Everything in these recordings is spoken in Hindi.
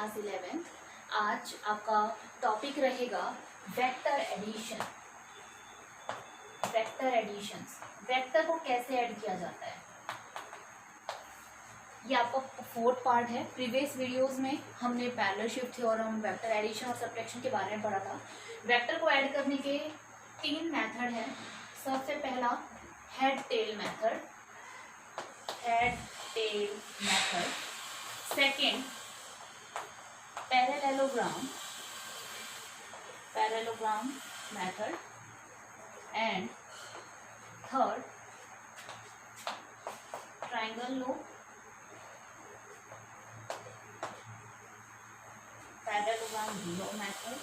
क्लास 11। आज आपका टॉपिक रहेगा vector addition. Vector additions, vector को कैसे ऐड किया जाता है, ये आपका फोर्थ पार्ट है। प्रीवियस वीडियोस में हमने parallel shift theorem, vector addition और सब्ट्रैक्शन के बारे में पढ़ा था। वेक्टर को ऐड करने के 3 मेथड हैं। सबसे पहला head tail method, head tail method. Second parallelogram, parallelogram method. And third triangle law, parallelogram law method.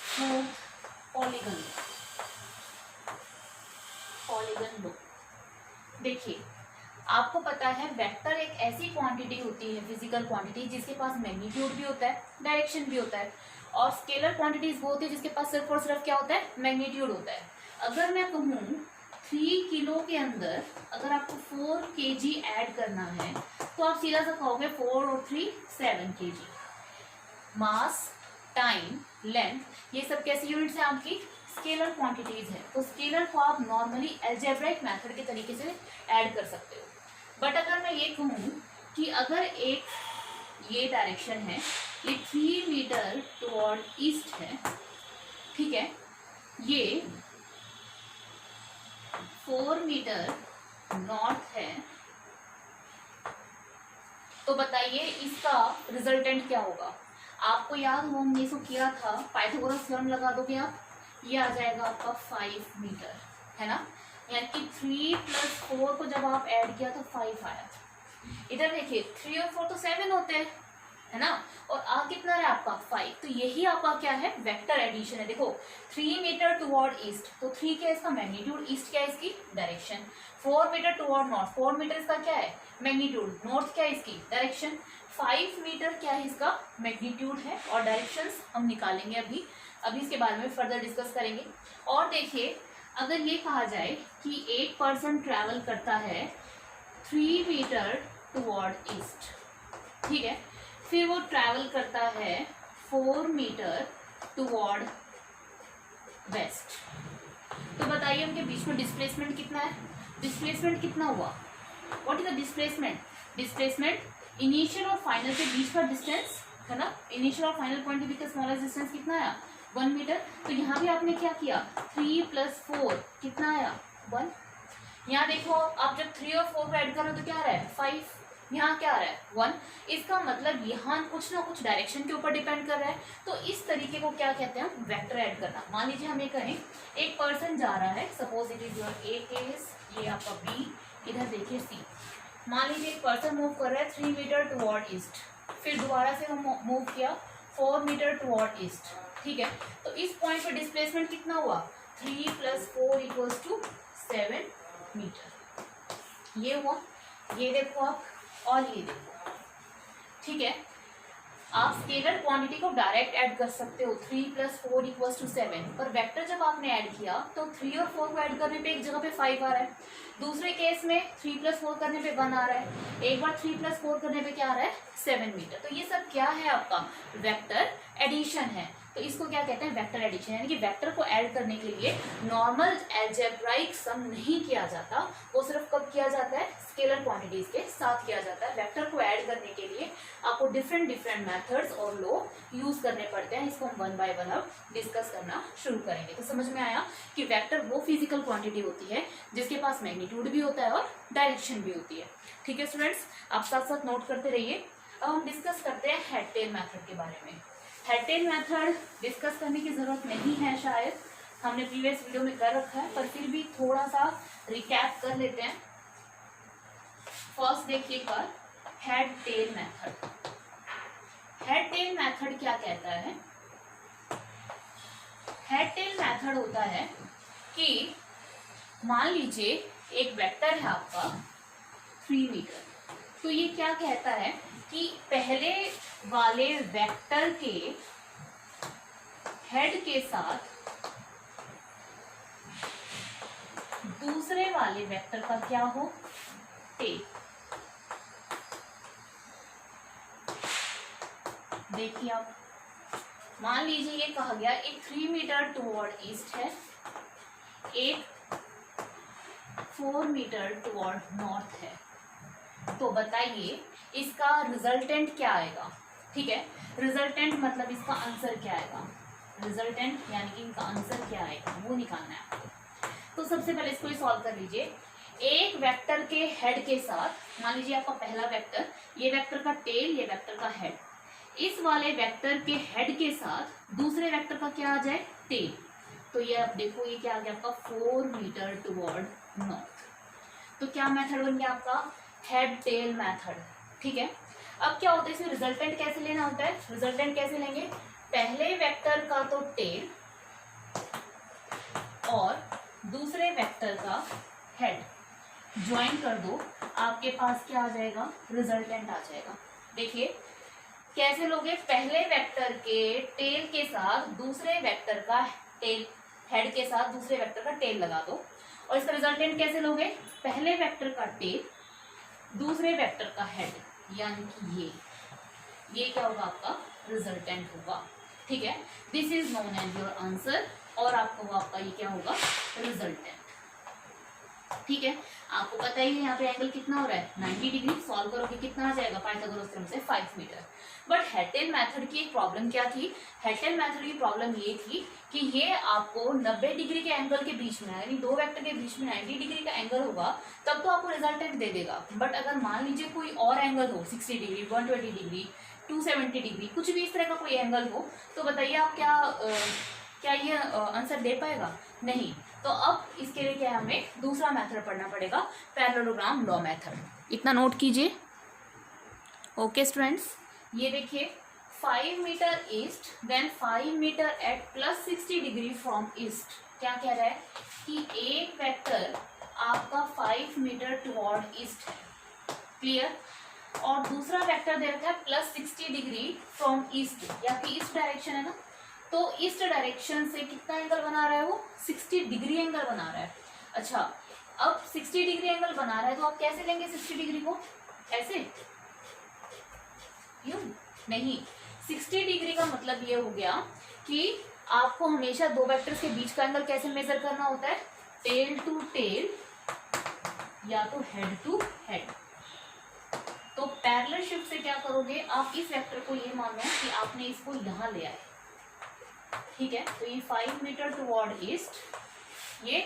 Fourth polygon law, polygon law. देखिए, आपको पता है वेक्टर एक ऐसी क्वांटिटी होती है, फिजिकल क्वांटिटी, जिसके पास मैग्नीट्यूड भी होता है, डायरेक्शन भी होता है। और स्केलर क्वांटिटीज वो होती है जिसके पास सिर्फ और सिर्फ क्या होता है, मैग्नीट्यूड होता है। अगर मैं कहूँ 3 किलो के अंदर अगर आपको 4 kg ऐड करना है तो आप सीधा सा कहोगे 4 और 3 7 kg। मास, टाइम, लेंथ, ये सब कैसी यूनिट्स है आपकी, स्केलर क्वांटिटीज है। तो स्केलर को आप नॉर्मली अलजेब्राइक मेथड के तरीके से ऐड कर सकते हो। बट अगर मैं ये कहूँ कि अगर एक ये डायरेक्शन है, ये 3 मीटर टुवर्ड ईस्ट है, ठीक है, ये 4 मीटर नॉर्थ है, तो बताइए इसका रिजल्टेंट क्या होगा। आपको याद हो हमने इसको किया था, पाइथागोरस थ्योरम लगा दोगे आप, ये आ जाएगा आपका 5 मीटर, है ना। यानी कि 3 + 4 को जब आप ऐड किया तो 5 आया। इधर देखिए 3 और 4 तो 7 होते हैं, है ना, और आ कितना है आपका 5। तो यही आपका क्या है, वेक्टर एडिशन है। देखो 3 मीटर टुवर्ड ईस्ट, तो 3 क्या है इसका मैग्नीट्यूड, ईस्ट क्या है इसकी direction. 4 meter toward north, 4 meter इसका क्या है मैग्नीट्यूड, नॉर्थ क्या है इसकी डायरेक्शन। 5 मीटर क्या है इसका मैग्नीट्यूड है, और डायरेक्शंस हम निकालेंगे अभी इसके बारे में फर्दर डिस्कस करेंगे। और देखिए, अगर ये कहा जाए कि एक पर्सन ट्रैवल करता है 3 मीटर टुवर्ड ईस्ट, ठीक है, फिर वो ट्रैवल करता है 4 मीटर टुवर्ड वेस्ट, तो बताइए उनके बीच में डिस्प्लेसमेंट कितना है। डिस्प्लेसमेंट कितना हुआ, what is the displacement. Displacement initial और फाइनल के बीच का डिस्टेंस है ना, इनिशियल और फाइनल पॉइंट के बीच का स्मॉलेस्ट डिस्टेंस कितना आया 1 मीटर। तो यहाँ भी आपने क्या किया 3 + 4 कितना आया 1। यहाँ देखो आप जब 3 और 4 को ऐड कर रहे हो तो क्या आ रहा है 5, यहाँ क्या आ रहा है 1। इसका मतलब यहाँ कुछ ना कुछ डायरेक्शन के ऊपर डिपेंड कर रहा है। तो इस तरीके को क्या कहते हैं, वेक्टर ऐड करना। मान लीजिए हम ये कहें एक पर्सन जा रहा है, suppose it is your A case, ये आपका बी, इधर देखिए सी। मान लीजिए एक पर्सन मूव कर रहा है 3 मीटर टुवर्ड ईस्ट, फिर दोबारा से हम मूव किया 4 मीटर टुवर्ड ईस्ट, ठीक है। तो इस पॉइंट पे डिस्प्लेसमेंट कितना हुआ 3 + 4 = 7 मीटर। ये हुआ, ये देखो आप, और ये देखो, ठीक है। आप स्केलर क्वांटिटी को डायरेक्ट ऐड कर सकते हो 3 + 4 = 7, पर वेक्टर जब आपने ऐड किया तो 3 और 4 को ऐड करने पे एक जगह पे 5 आ रहा है, दूसरे केस में 3 + 4 करने पे 1 आ रहा है, एक बार 3 + 4 करने पे क्या आ रहा है 7 मीटर। तो ये सब क्या है आपका वेक्टर एडिशन है। तो इसको क्या कहते हैं वेक्टर एडिशन, यानी कि वेक्टर को ऐड करने के लिए नॉर्मल अलजेब्राइक सम नहीं किया जाता, वो सिर्फ कब किया जाता है स्केलर क्वांटिटीज के साथ किया जाता है। वेक्टर को ऐड करने के लिए आपको डिफरेंट मेथड्स और लॉ यूज करने पड़ते हैं। इसको हम 1 बाय 1 अब डिस्कस करना शुरू करेंगे। तो समझ में आया कि वेक्टर वो फिजिकल क्वांटिटी होती है जिसके पास मैग्नीट्यूड भी होता है और डायरेक्शन भी होती है। ठीक है स्टूडेंट्स, आप साथ साथ नोट करते रहिए। अब हम डिस्कस करते हैं हेड टेल मेथड के बारे में। हेड टेल मेथड डिस्कस करने की जरूरत नहीं है, शायद हमने प्रीवियस वीडियो में कर रखा है, पर फिर भी थोड़ा सा रिकैप कर लेते हैं। फर्स्ट देखिए एक बार head tail method. Head tail method क्या कहता है, हेड टेल मेथड होता है कि मान लीजिए एक वेक्टर है आपका 3 मीटर, तो ये क्या कहता है कि पहले वाले वेक्टर के हेड के साथ दूसरे वाले वेक्टर का क्या हो टेल। देखिए आप, मान लीजिए ये कहा गया एक 3 मीटर टुवर्ड ईस्ट है, एक 4 मीटर टुवर्ड नॉर्थ है, तो बताइए इसका रिजल्टेंट क्या आएगा। ठीक है, रिजल्टेंट मतलब इसका आंसर क्या आएगा, रिजल्टेंट यानी कि इनका आंसर क्या आएगा वो निकालना है आपको। तो सबसे पहले इसको सॉल्व कर लीजिए। एक वेक्टर के हेड के साथ, मान लीजिए आपका पहला वेक्टर, ये वेक्टर का टेल, ये वेक्टर का हेड, इस वाले वेक्टर के हेड के साथ दूसरे वेक्टर का क्या आ जाए, टेल। तो ये आप देखो ये क्या आ गया आपका 4 मीटर टुवर्ड नॉर्थ। तो क्या मेथड बन गया आपका, हेड टेल मेथड। ठीक है, अब क्या होता है इसमें रिजल्टेंट कैसे लेना होता है, रिजल्टेंट कैसे लेंगे, पहले वेक्टर का तो टेल और दूसरे वेक्टर का हेड ज्वाइन कर दो, आपके पास क्या आ जाएगा, रिजल्टेंट आ जाएगा। देखिए कैसे लोगे, पहले वेक्टर के टेल के साथ दूसरे वेक्टर का टेल, हेड के साथ दूसरे वेक्टर का टेल लगा दो, और इसका रिजल्टेंट कैसे लोगे, पहले वेक्टर का टेल दूसरे वेक्टर का हेड, यानी कि ये क्या होगा आपका रिजल्टेंट होगा। ठीक है, this is known as your answer, और आपको आपका ये क्या होगा, रिजल्टेंट। ठीक है, आपको पता ही है यहाँ पे एंगल कितना हो रहा है, 90 डिग्री। सॉल्व करोगे कितना आ जाएगा, पाइथागोरस थ्योरम से 5 मीटर। बट हेड-टेल मेथड की एक प्रॉब्लम क्या थी, हेड-टेल मेथड की प्रॉब्लम ये थी कि ये आपको 90 डिग्री के एंगल के बीच में, यानी दो वेक्टर के बीच में 90 डिग्री का एंगल होगा, तब तो आपको रिजल्टेंट दे देगा। बट अगर मान लीजिए कोई और एंगल हो, 60 डिग्री, 120 डिग्री, 270 डिग्री, कुछ भी इस तरह का कोई एंगल हो, तो बताइए आप क्या ये आंसर दे पाएगा, नहीं। तो अब इसके लिए क्या है, हमें दूसरा मेथड पढ़ना पड़ेगा, पैरेललोग्राम लॉ मेथड। इतना नोट कीजिए। ओके स्टूडेंट्स, ये देखिए 5 meter east, then 5 meter at plus 60 degree from east. क्या कह रहा है कि एक वेक्टर आपका 5 मीटर टुवर्ड ईस्ट है, क्लियर, और दूसरा वेक्टर दे रखा है प्लस 60 डिग्री फ्रॉम ईस्ट, या फिर ईस्ट डायरेक्शन है ना, तो ईस्ट डायरेक्शन से कितना एंगल बना रहा है वो, 60 डिग्री एंगल बना रहा है। अच्छा, अब 60 डिग्री एंगल बना रहा है तो आप कैसे लेंगे 60 डिग्री को, ऐसे, यूं नहीं। 60 डिग्री का मतलब ये हो गया कि आपको हमेशा दो वेक्टर्स के बीच का एंगल कैसे मेजर करना होता है, टेल टू टेल या तो हेड टू हेड। तो पैरेलल शिफ्ट से क्या करोगे, आप इस वेक्टर को ये मान लो कि आपने इसको यहां ले आए, ठीक है, तो ये 5 मीटर टुवर्ड ईस्ट, ये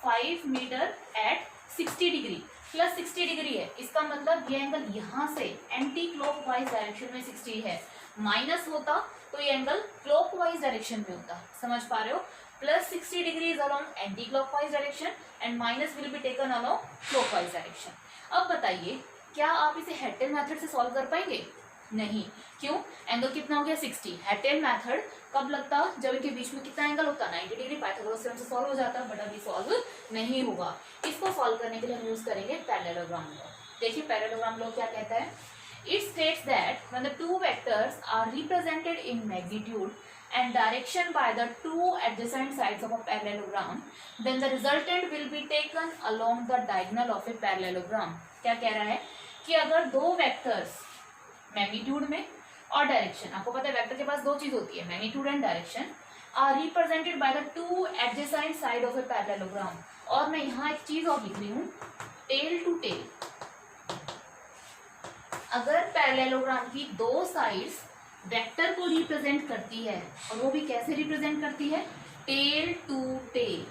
5 meter at 60 degree plus 60 degree है, इसका मतलब ये एंगल यहाँ से एंटी क्लॉकवाइज डायरेक्शन में 60 है, माइनस होता तो ये एंगल क्लॉकवाइज डायरेक्शन में होता। समझ पा रहे हो, plus 60 degree is along anti clockwise direction and minus will be taken along clockwise direction. अब बताइए क्या आप इसे हेड-टेल मेथड से सॉल्व कर पाएंगे, नहीं, क्यों, एंगल कितना हो गया 60। हेड-टेल मेथड कब लगता, जब इनके बीच में कितना एंगल होता, 90 डिग्री, पाइथागोरस थ्योरम से सॉल्व हो जाता, बट अभी सॉल्व नहीं होगा। इसको सॉल्व करने के लिए हम यूज करेंगे पैरेललोग्राम लॉ। देखिए पैरेललोग्राम लॉ क्या कहता है, it states that when the two vectors are represented in magnitude and direction by the two adjacent sides of a parallelogram, then the resultant will be taken along the diagonal of a parallelogram। क्या कह रहा है कि अगर दो वेक्टर्स मैग्नीट्यूड में और डायरेक्शन, आपको पता है वेक्टर के पास दो चीज होती है, magnitude and direction, are represented by the two adjacent side of a parallelogram, और मैं यहाँ एक चीज और लिख रही हूँ, टेल टू टेल। अगर पैरेललोग्राम की दो साइड्स वेक्टर को रिप्रेजेंट करती है, और वो भी कैसे रिप्रेजेंट करती है, टेल टू टेल,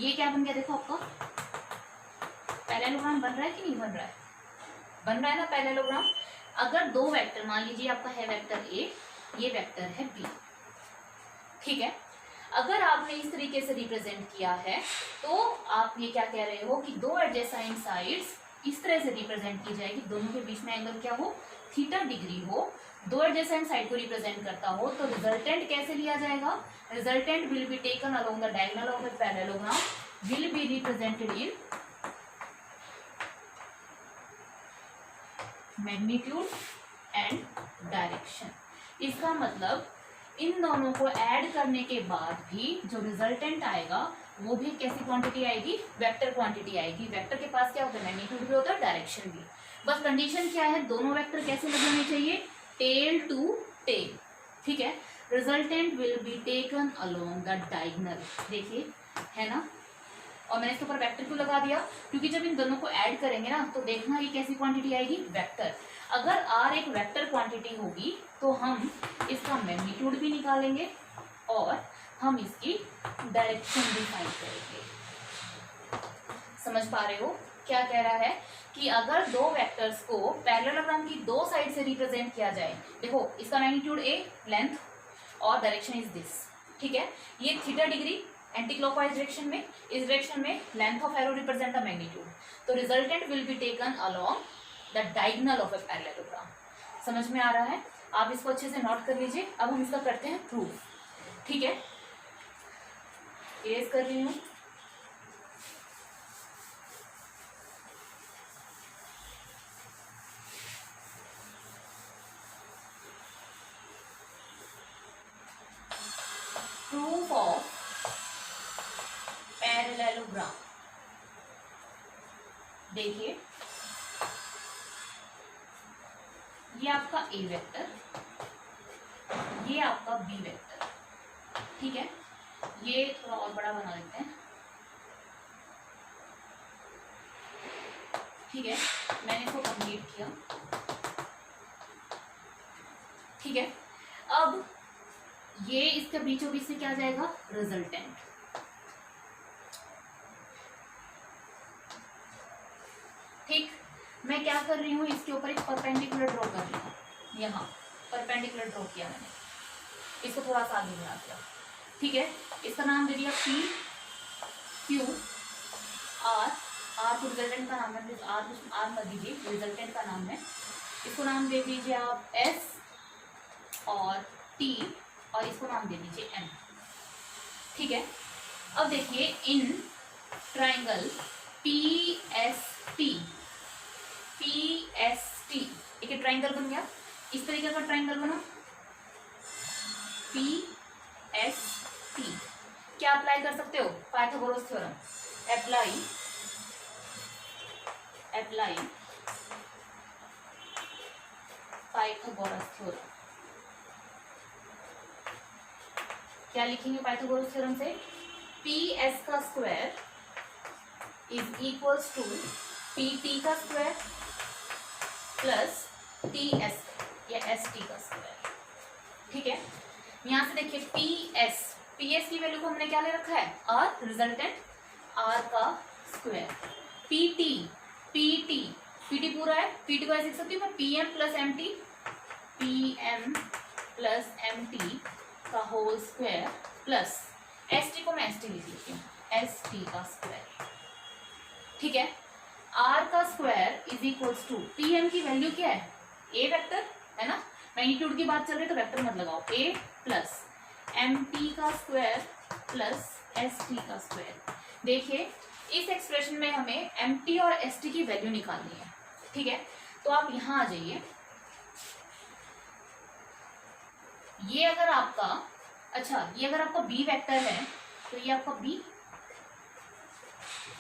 ये क्या बन गया, देखो आपका पैरेललोग्राम बन रहा है कि नहीं बन रहा है, बन रहा है ना पैरेललोग्राम। अगर दो वेक्टर, मान लीजिए आपका है वेक्टर ए, ये वेक्टर है बी, ठीक है, अगर आपने इस तरीके से रिप्रेजेंट किया है तो आप ये क्या कह रहे हो कि दो एडजेसेंट साइड्स इस तरह से रिप्रेजेंट की जाएगी, दोनों के बीच में एंगल क्या हो, थीटा डिग्री हो, दो एडजेसेंट साइड को रिप्रेजेंट करता हो, तो रिजल्टेंट कैसे लिया जाएगा, resultant will be taken along the diagonal of a parallelogram, will be represented in magnitude and direction. इसका मतलब इन दोनों को ऐड करने के बाद भी जो रिजल्टेंट आएगा वो भी कैसी क्वांटिटी आएगी, वेक्टर क्वांटिटी आएगी। वेक्टर के पास क्या होता है, मैग्नीट्यूड भी होता है, डायरेक्शन भी। बस कंडीशन क्या है, दोनों वेक्टर कैसे लगाने चाहिए, टेल टू टेल, ठीक है। Resultant will be taken along the diagonal, देखिए है ना। और मैंने इसके ऊपर वेक्टर क्यों लगा दिया, क्योंकि जब इन दोनों को ऐड करेंगे ना तो देखना ये कैसी क्वांटिटी आएगी, वेक्टर। अगर r एक वेक्टर क्वांटिटी होगी तो हम इसका मैग्नीट्यूड भी निकालेंगे और हम इसकी डायरेक्शन भी फाइंड करेंगे। समझ पा रहे हो क्या कह रहा है कि अगर दो वेक्टर्स को पैरेललोग्राम की दो साइड से रिप्रेजेंट किया जाए, देखो इसका मैग्नीट्यूड a लेंथ और डायरेक्शन इज दिस, ठीक है। ये theta degree anti clockwise direction में, इस डायरेक्शन में length of arrow represent the magnitude, तो resultant will be taken along the diagonal of a parallelogram. समझ में आ रहा है, आप इसको अच्छे से नोट कर लीजिए। अब हम इसका करते हैं प्रूफ, ठीक है। इरेज कर रही हूं। प्रूफ ऑफ पैरेललोग्राम, देखिए ये आपका ए वेक्टर, ये आपका बी वेक्टर, ठीक है। ये थोड़ा और बड़ा बना लेते हैं, ठीक है। मैंने इसको कंप्लीट किया, ठीक है। अब ये इसके बीचों बीच से क्या जाएगा, रिजल्टेंट। ठीक, मैं क्या कर रही हूँ, इसके ऊपर एक परपेंडिकुलर ड्रॉ कर रही हूँ, यहाँ परपेंडिकुलर ड्रॉ किया मैंने, इसको थोड़ा सा आगे बढ़ा दिया, ठीक है। इसका नाम दे दिया पी क्यू आर, आर को रिजल्टेंट का नाम है, आर मत दीजिए, रिजल्टेंट का नाम है। इसको नाम दे दीजिए आप एस और टी, और इसको नाम दे दीजिए एम, ठीक है। अब देखिए in triangle P S T, एक ट्राइंगल बन गया, इस तरीके का ट्राइंगल बना पी एस टी। क्या अप्लाई कर सकते हो, Pythagoras theorem, apply Pythagoras theorem. क्या लिखेंगे पाइथागोरस थ्योरम से, पी एस का square is equals to P T का स्क्वायर प्लस टी एस या एस टी का स्क्वायर, ठीक है। यहां से देखिए पी एस की वैल्यू को हमने क्या ले रखा है, आर, रिजल्टेंट आर का स्क्वायर, पी टी पूरा है, पी टी को ऐसे लिख सकती हूँ मैं, P M plus M T का whole square plus S T को मैं एस टी लिख लेती हूँ, एस टी का स्क्वायर, ठीक है। आर का square is equals to, P M की वैल्यू क्या है, ए वेक्टर है ना, मैग्नीट्यूड की बात चल रही है तो वेक्टर मत लगाओ, ए प्लस एम टी का स्क्वायर प्लस एस टी का स्क्वायर। देखिए इस एक्सप्रेशन में हमें एम टी और एस टी की वैल्यू निकालनी है, ठीक है। तो आप यहां आ जाइए, ये अगर आपका, अच्छा ये अगर आपका बी वेक्टर है तो ये आपका बी,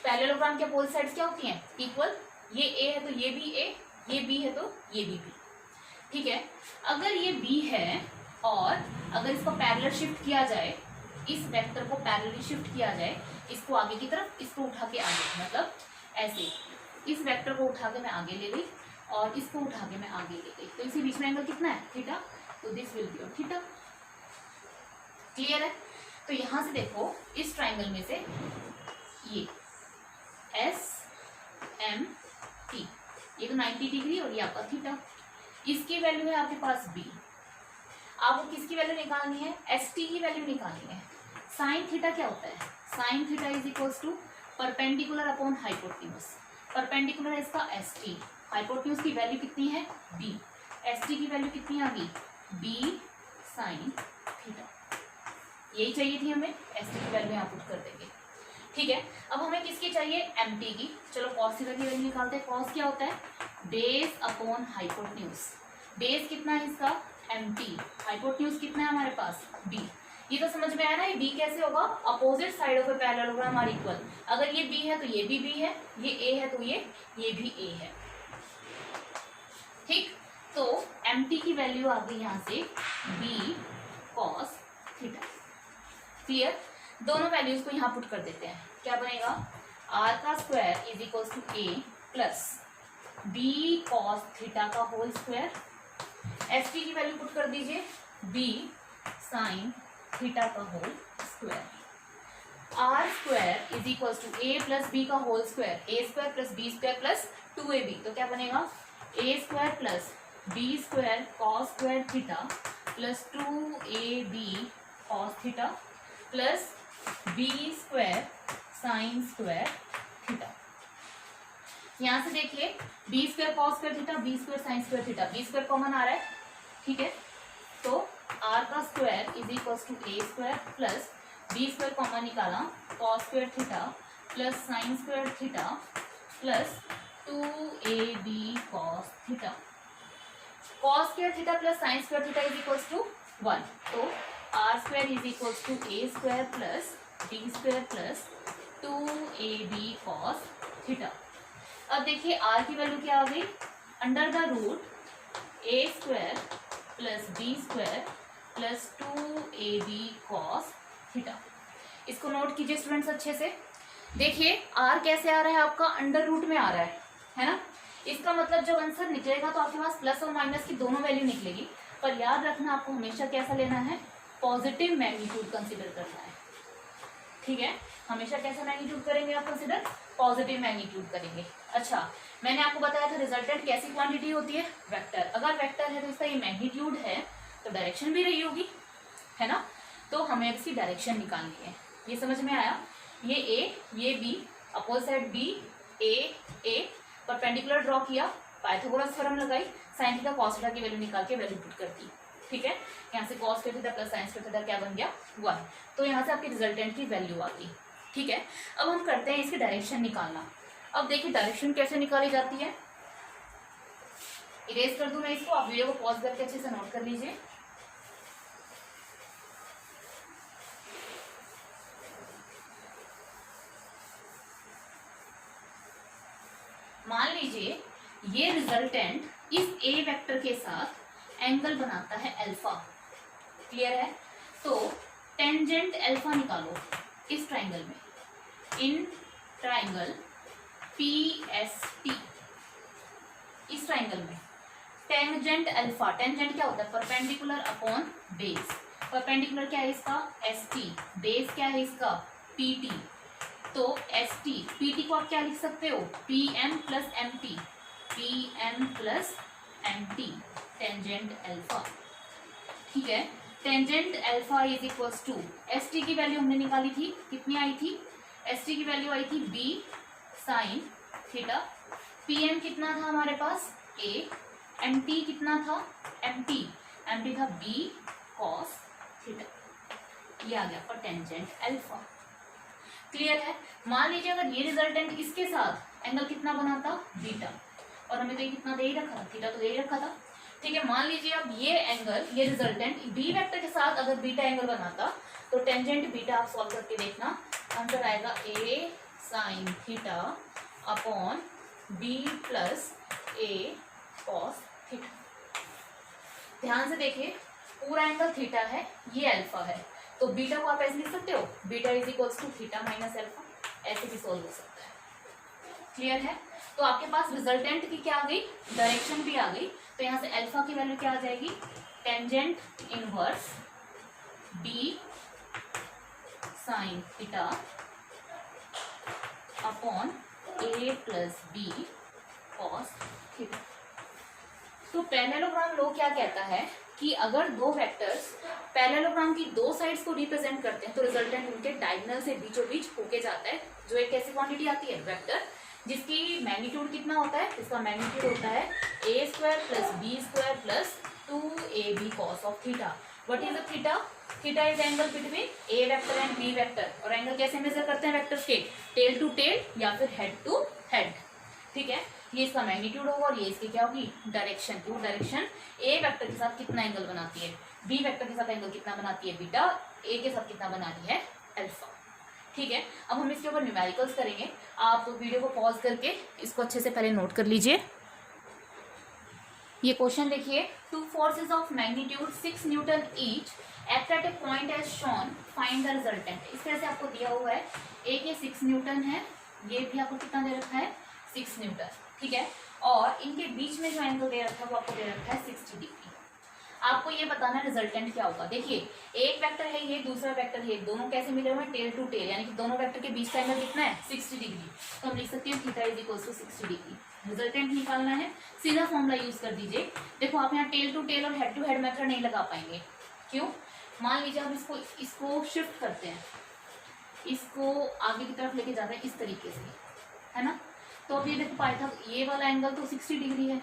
पैरेललोग्राम के अपोजिट साइड्स क्या होती हैं, इक्वल, ये ए है तो ये भी ए, ये बी है तो ये भी बी, ठीक है। अगर ये बी है और अगर इसको पैरेलल शिफ्ट किया जाए, इस वेक्टर को पैरेलली शिफ्ट किया जाए, इसको आगे की तरफ, इसको उठा के आगे, मतलब ऐसे इस वेक्टर को उठा के मैं आगे ले गई और इसको उठा के मैं आगे ले गई, तो इसी बीच में एंगल कितना है, थीटा, तो this will be your theta. Clear है। तो यहां से देखो इस ट्राइंगल में से ये एस एम टी, ये तो 90 डिग्री और ये आपका थीटा, इसकी वैल्यू है आपके पास बी। आपको किसकी वैल्यू निकालनी है, एस टी की वैल्यू निकालनी है। साइन थीटा क्या होता है, sine theta is equals to perpendicular upon hypotenuse, perpendicular है इसका एस टी, हाइपोटेन्यूज की वैल्यू कितनी है बी, एस टी की वैल्यू कितनी आ गई बी साइन थीटा, यही चाहिए थी हमें, एस टी की वैल्यू यहाँ पुट कर देंगे, ठीक है। अब हमें किसकी चाहिए, एम टी की, चलो कॉस थीटा की वैल्यू निकालते हैं। कॉस क्या होता है, बेस अपॉन हाइपोटेन्यूज, बेस कितना है इसका एम टी, हाइपोटेन्यूज कितना है हमारे पास बी। ये तो समझ में आया ना, ये बी कैसे होगा, opposite side of a parallelogram are equal, अगर ये बी है तो ये भी बी है, ये ए है तो ये भी ए है, ठीक। तो mt की वैल्यू आ गई यहाँ से b cos थीटा। क्लियर? दोनों वैल्यूज को यहाँ पुट कर देते हैं, क्या बनेगा, r का square is equal to a plus b cos theta का होल स्क्वायर, st की वैल्यू पुट कर दीजिए b sin थीटा का whole square, R square is equal to A plus B का whole square, A square plus B square plus 2ab, तो क्या बनेगा, A square plus B square cos square theta plus 2ab cos theta plus B square sine square theta. यहाँ से देखिए B square cos square theta, B square sine square theta, B square common आ रहा है, ठीक है, तो आर का square is equal to A square plus B square common निकाला cos square theta plus sine square theta plus 2ab cos theta, cos square theta plus sine square theta is equal to 1, तो R square is equal to A square plus B square plus 2ab cos theta. अब देखिए आर की वैल्यू क्या आ गई, under the root a square plus B square plus 2ab cos theta. इसको नोट कीजिए स्टूडेंट्स अच्छे से। देखिए आर कैसे आ रहा है, आपका अंडर रूट में आ रहा है ना। इसका मतलब जब आंसर निकलेगा तो आपके पास प्लस और माइनस की दोनों वैल्यू निकलेगी, पर याद रखना आपको हमेशा कैसा लेना है, पॉजिटिव मैग्नीट्यूड कंसिडर करना है, ठीक है, हमेशा कैसा मैग्नीट्यूड करेंगे आप कंसिडर, पॉजिटिव मैग्नीट्यूड करेंगे। अच्छा, मैंने आपको बताया था रिजल्टेंट कैसी क्वांटिटी होती है, वेक्टर। अगर वेक्टर है तो इसका ये मैग्नीट्यूड है तो डायरेक्शन भी रही होगी, है ना, तो हमें इसकी डायरेक्शन निकालनी है। ये समझ में आया, ये ए ये बी, अपोजिट साइड बी ए परपेंडिकुलर ड्रॉ किया, पाइथागोरस थ्योरम लगाई, साइन थीटा कॉस थीटा की वैल्यू निकाल के वैल्यू पुट कर दी, ठीक है, यहाँ से cos theta plus sine theta क्या बन गया 1, तो यहाँ से आपकी रिजल्टेंट की वैल्यू आ गई, ठीक है। अब हम करते हैं इसकी डायरेक्शन निकालना। अब देखिए डायरेक्शन कैसे निकाली जाती है, इरेज कर दूं मैं इसको, आप वीडियो को पॉज करके अच्छे से नोट कर लीजिए। मान लीजिए ये रिजल्टेंट इस ए वेक्टर के साथ एंगल बनाता है अल्फा, क्लियर है, तो टेंजेंट अल्फा निकालो इस ट्राइंगल में, इन ट्राइंगल PST, इस ट्राइंगल में टेंजेंट अल्फा, टेंजेंट क्या होता है, परपेंडिकुलर अपॉन बेस, परपेंडिकुलर क्या है इसका ST, बेस क्या है इसका PT, तो ST PT को आप क्या लिख सकते हो, PM plus MT, PM plus MT, tangent alpha, ठीक है। Tangent alpha is equal to ST की वैल्यू हमने निकाली थी, कितनी आई थी, ST की वैल्यू आई थी B साइन थीटा, PM कितना था हमारे पास A, MT कितना था MT था B कॉस थीटा, ये आ गया पर टेंजेंट अल्फा, क्लियर है। मान लीजिए अगर ये रिजल्टेंट इसके साथ एंगल कितना बनाता बीटा, और हमें तो ये कितना दे ही रखा था, थीटा तो दे ही रखा था, ठीक है। मान लीजिए अब ये एंगल, ये रिजल्टेंट बी वेक्टर के साथ अगर बीटा एंगल बनाता, तो टेंजेंट बीटा आप सॉल्व करके देखना, आंसर आएगा A sine theta upon B plus A cos theta. ध्यान से देखिए पूरा एंगल थीटा है, ये अल्फा है, तो बीटा को आप ऐसे लिख सकते हो, beta is equals to theta minus alpha, ऐसे भी सोल्व हो सकता है, क्लियर है। तो आपके पास रिजल्टेंट की क्या आ गई, डायरेक्शन भी आ गई, तो यहाँ से अल्फा की वैल्यू क्या आ जाएगी, tangent inverse B sine theta upon ए प्लस बी कॉस थीटा। तो पैरेललोग्राम लॉ क्या कहता है कि अगर दो वेक्टर्स पैरेललोग्राम की दो साइड्स को रिप्रेजेंट करते हैं तो रिजल्टेंट उनके डायगोनल से बीचों बीच होके जाता है, जो एक ऐसी क्वांटिटी आती है वेक्टर जिसकी मैग्नीट्यूड कितना होता है, इसका मैग्नीट्यूड होता है A square plus B square plus 2ab cos of theta. What is the theta, theta is angle between A vector and B vector, और एंगल कैसे मेजर करते हैं वेक्टर्स के, टेल टू टेल या फिर हेड टू हेड, ठीक है। ये इसका मैग्नीट्यूड होगा और ये इसकी क्या होगी डायरेक्शन, वो डायरेक्शन ए वेक्टर के साथ कितना एंगल बनाती है, बी वेक्टर के साथ एंगल कितना बनाती है बीटा, ए के साथ कितना बना रही है अल्फा, ठीक है। अब हम इसके ऊपर न्यूमेरिकल्स करेंगे, आप वीडियो को पॉज करके इसको अच्छे से पहले नोट कर लीजिए। ये क्वेश्चन देखिए, two forces of magnitude 6 newton each act at a point as shown, find the resultant. इस तरह से आपको दिया हुआ है, एक ये 6 न्यूटन है, ये भी आपको कितना दे रखा है 6 न्यूटन, ठीक है, और इनके बीच में जो एंगल दे रखा है वो आपको दे रखा है 60 डिग्री। आपको ये बताना रिजल्टेंट क्या होगा। देखिए एक वेक्टर है ये, दूसरा वेक्टर है, दोनों कैसे मिले हुए हैं, टेल टू टेल, यानी कि दोनों वेक्टर के बीच का एंगल कितना है 60 डिग्री। तो हम लिख सकते हैं theta is equal to 60 degree. Resultant निकालना है, सीधा फॉर्मूला यूज कर दीजिए। देखो आप यहाँ टेल टू टेल और हेड टू हेड मेथड नहीं लगा पाएंगे, क्यों? मान लीजिए आप इसको शिफ्ट करते हैं, इसको आगे की तरफ लेके जाते हैं इस तरीके से, है ना। तो अब ये देखो ये वाला एंगल तो 60 डिग्री है,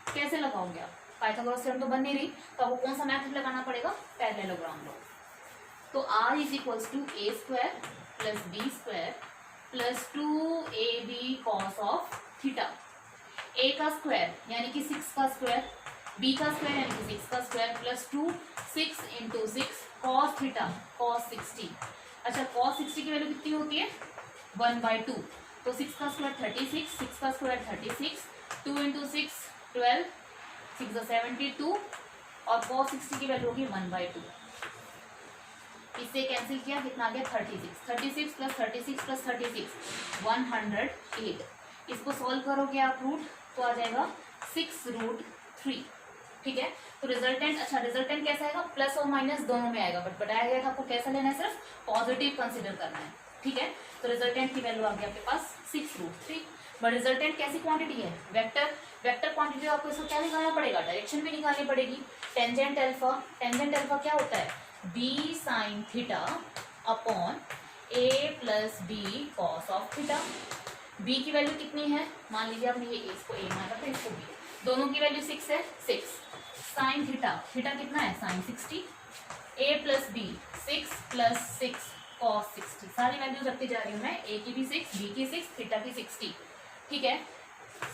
कैसे लगाओगे आप? पाइथागोरस थ्योरम तो बन नहीं रही, तो आपको कौन सा मेथड लगाना पड़ेगा, पैरेललोग्राम लो। तो r is equals to A square plus B square plus 2ab cos of theta. a का स्क्वायर यानी कि 6 का स्क्वायर, b का स्क्वायर यानी कि 6 का square plus 2 6 into 6 cos theta cos 60। अच्छा कॉस 60 की वैल्यू कितनी होती है 1/2, तो 6 का स्क्वायर 36, 6 का स्क्वायर 36, 2 इंटू 6 12, 6 72 और cos 60 की वैल्यू होगी 1/2। इससे कैंसिल किया, कितना आ गया 36, 36 प्लस 36 प्लस 36 108। इसको सॉल्व करोगे आप रूट, तो आ जाएगा 6√3, ठीक है। तो रिजल्टेंट, अच्छा रिजल्टेंट कैसा आएगा, प्लस और माइनस दोनों में आएगा, बट बताया गया था आपको कैसा लेना है, सिर्फ पॉजिटिव कंसिडर करना है, ठीक है। तो रिजल्टेंट की वैल्यू आ गई आपके पास 6√3। बट रिजल्टेंट कैसी क्वांटिटी है, वेक्टर क्वांटिटी, आपको इसको क्या निकालना पड़ेगा, डायरेक्शन भी निकालनी पड़ेगी। टेंजेंट अल्फा क्या होता है, b sine theta upon A plus B cos of theta. B की वैल्यू कितनी है, मान लीजिए आपने ये इसको ए माना था, इसको बी, दोनों की वैल्यू 6 है, 6 साइन थीटा कितना है साइन 60, ए प्लस बी 6 प्लस 6 कॉस 60। सारी वैल्यू रखती जा रही हूँ मैं, ए की भी 6, बी की 6, थीटा की 60, ठीक है।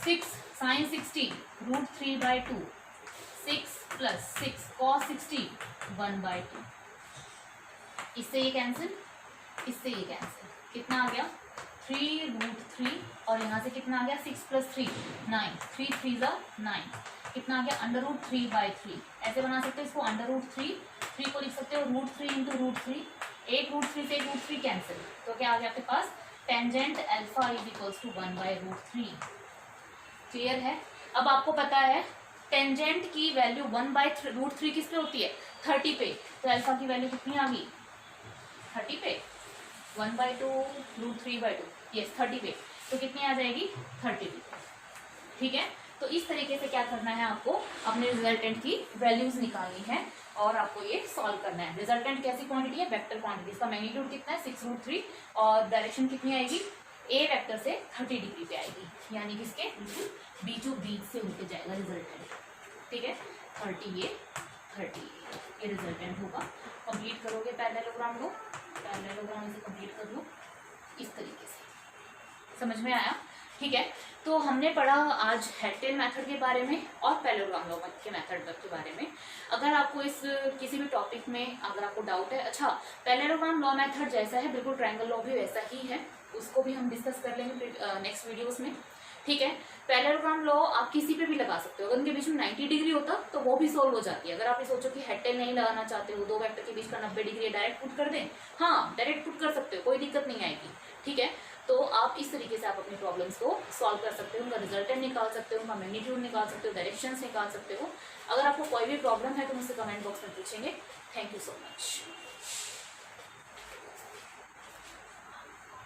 6 साइन 60 √3/2, 6 प्लस 6 कॉस 60 1/2। इससे ये कैंसिल, इससे ये कैंसिल, कितना आ गया 3√3, और यहाँ से कितना आ गया 6 प्लस 3 9, 3 3 9, कितना आ गया √3/3। ऐसे बना सकते हो इसको, √3 को लिख सकते हो √3 इंटू √3, एक √3 से एक √3 कैंसिल, तो क्या आ गया आपके पास tangent alpha is equals to 1/√3। Clear है। अब आपको पता है टेंजेंट की वैल्यू 1/√3 किस पे होती है 30 पे, तो अल्फा की वैल्यू कितनी आ गई 30 पे, 1/2 √3/2, यस 30 पे, तो कितनी आ जाएगी 30 पे, ठीक है। तो इस तरीके से क्या करना है, आपको अपने रिजल्टेंट की वैल्यूज निकालनी है और आपको ये सॉल्व करना है। रिजल्टेंट कैसी क्वांटिटी है, वेक्टर क्वांटिटी, इसका मैग्नीट्यूड कितना है 6√3 और डायरेक्शन कितनी आएगी, ए वेक्टर से 30 डिग्री पे आएगी, यानी कि इसके बीचों बीच से उनके जाएगा रिजल्टेंट, ठीक है। 30 ये रिजल्टेंट होगा। कंप्लीट करोगे पैरेललोग्राम लो, पैरेललोग्राम से कंप्लीट कर लो इस तरीके से, समझ में आया, ठीक है। तो हमने पढ़ा आज हेड-टेल मेथड के बारे में और पैरेललोग्राम लॉ के मेथड के बारे में। अगर आपको इस किसी भी टॉपिक में अगर आपको डाउट है, अच्छा पैरेललोग्राम लॉ मेथड जैसा है बिल्कुल ट्रायंगल लॉ भी वैसा ही है, उसको भी हम डिस्कस कर लेंगे नेक्स्ट वीडियोस में, ठीक है। पैरेललोग्राम लॉ आप किसी पे भी लगा सकते हो, अगर उनके बीच में 90 डिग्री होता तो वो भी सोल्व हो जाती है। अगर आप ये सोचो कि हेड-टेल नहीं लगाना चाहते हो, दो वेक्टर के बीच का 90 डिग्री डायरेक्ट पुट कर दें, हाँ डायरेक्ट पुट कर सकते हो, कोई दिक्कत नहीं आएगी, ठीक है। तो आप इस तरीके से आप अपनी प्रॉब्लम्स को सॉल्व कर सकते हो, उनका रिजल्टेंट निकाल सकते हो, उनका मैग्नीट्यूड निकाल सकते हो, डायरेक्शंस निकाल सकते हो। अगर आपको कोई भी प्रॉब्लम है तो मुझसे कमेंट बॉक्स में पूछेंगे। Thank you so much.